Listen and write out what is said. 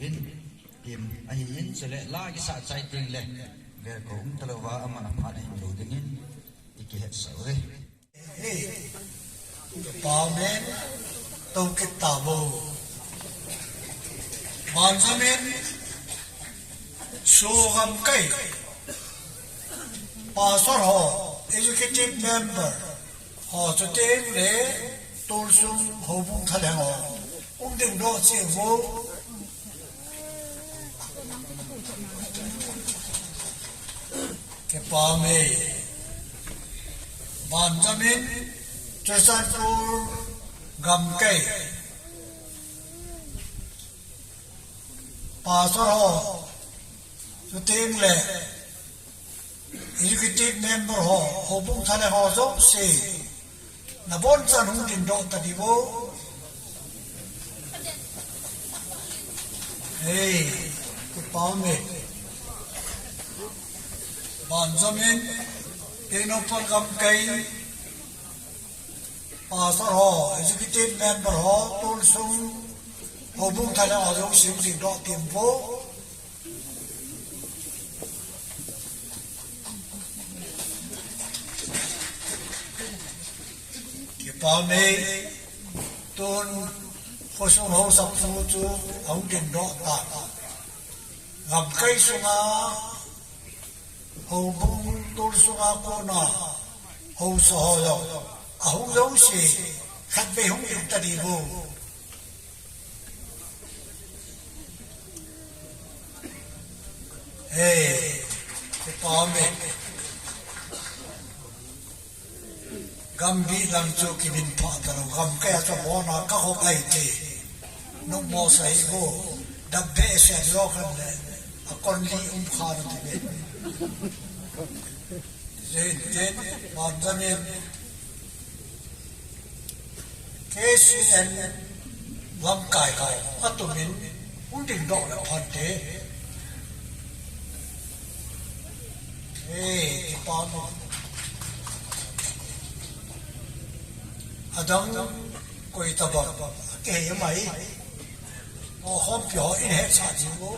in kim ahi in sele la ki sa chai ting le ve ko talowa ama ma ding lo ding in iki het so re pa men to ki ta bo man zamin so gam kai pa sor ho executive member ho cho tên le tôn sung ho bung thalang ho đừng đo che vô cái pa me ban zamin Chesanpur gam kai pa sor ho cho tên le executive member ho bung thalang ho zo se na bon chan hung din do ta di wo hey cái pa me ban zamin eno par gam kai pa sor ho executive member ho tul sung ho bung thalang ho zo sim din do tim wo pa me tôn ho sung ho sap fu chu hong din do ta ngam kai sunga ho bung tul sunga ko na ho so ho yo a hong yo si khat be hong din ta di bo hey pa me gam bi lang chu ki bin pha ta ro gam ka ya cho bo na ka ho ai ti no mo sai bo da be se lo kan le a kon li kha ro ti be zen man zamin KCN lam kai kai a tu min ding do la phan te ki pa mo adang koi ta ba ke mai o hom pyo in he cha ji wo